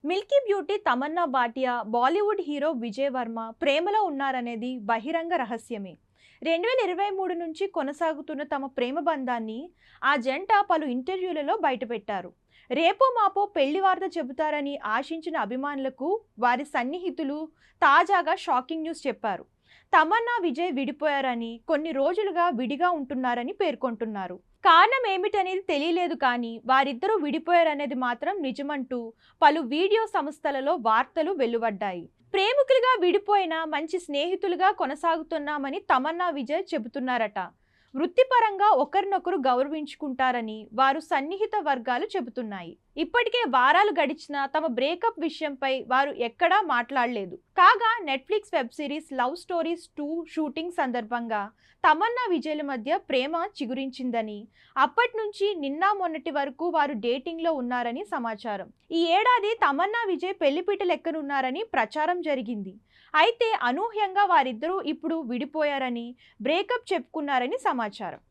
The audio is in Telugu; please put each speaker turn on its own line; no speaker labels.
Milky beauty Tamannaah Bhatia, Bollywood hero Vijay Varma ప్రేమలో ఉన్నారనేది బహిరంగ రహస్యమే. 2023 నుంచి కొనసాగుతున్న తమ ప్రేమ బంధాన్ని ఆ జంట పలు ఇంటర్వ్యూలలో బయటపెట్టారు. రేపో మాపో పెళ్లి వార్త చెబుతారని ఆశించిన అభిమానులకు వారి సన్నిహితులు తాజాగా షాకింగ్ న్యూస్ చెప్పారు. తమన్నా విజయ్ విడిపోయారని, కొన్ని రోజులుగా విడిగా ఉంటున్నారని పేర్కొంటున్నారు. కారణం ఏమిటనేది తెలియలేదు కానీ వారిద్దరూ విడిపోయారనేది మాత్రం నిజమంటూ పలు వీడియో సంస్థలలో వార్తలు వెలువడ్డాయి. ప్రేమికులుగా విడిపోయినా మంచి స్నేహితులుగా కొనసాగుతున్నామని తమన్నా విజయ్ చెబుతున్నారట. వృత్తిపరంగా ఒకరినొకరు గౌరవించుకుంటారని వారు సన్నిహిత వర్గాలు చెబుతున్నాయి. ఇప్పటికే వారాలు గడిచినా తమ బ్రేకప్ విషయంపై వారు ఎక్కడా మాట్లాడలేదు. కాగా Netflix web series love stories 2 shooting సందర్భంగా తమన్నా విజయ్ల మధ్య ప్రేమ చిగురించిందని, అప్పటి నుంచి నిన్న మొన్నటి వరకు వారు డేటింగ్ లో ఉన్నారని సమాచారం. ఈ ఏడాది తమన్నా విజయ్ పెళ్లిపీటలు ఎక్కనున్నారని ప్రచారం జరిగింది. అయితే అనూహ్యంగా వారిద్దరూ ఇప్పుడు విడిపోయారని, బ్రేకప్ చెప్పుకున్నారని సమాచారం.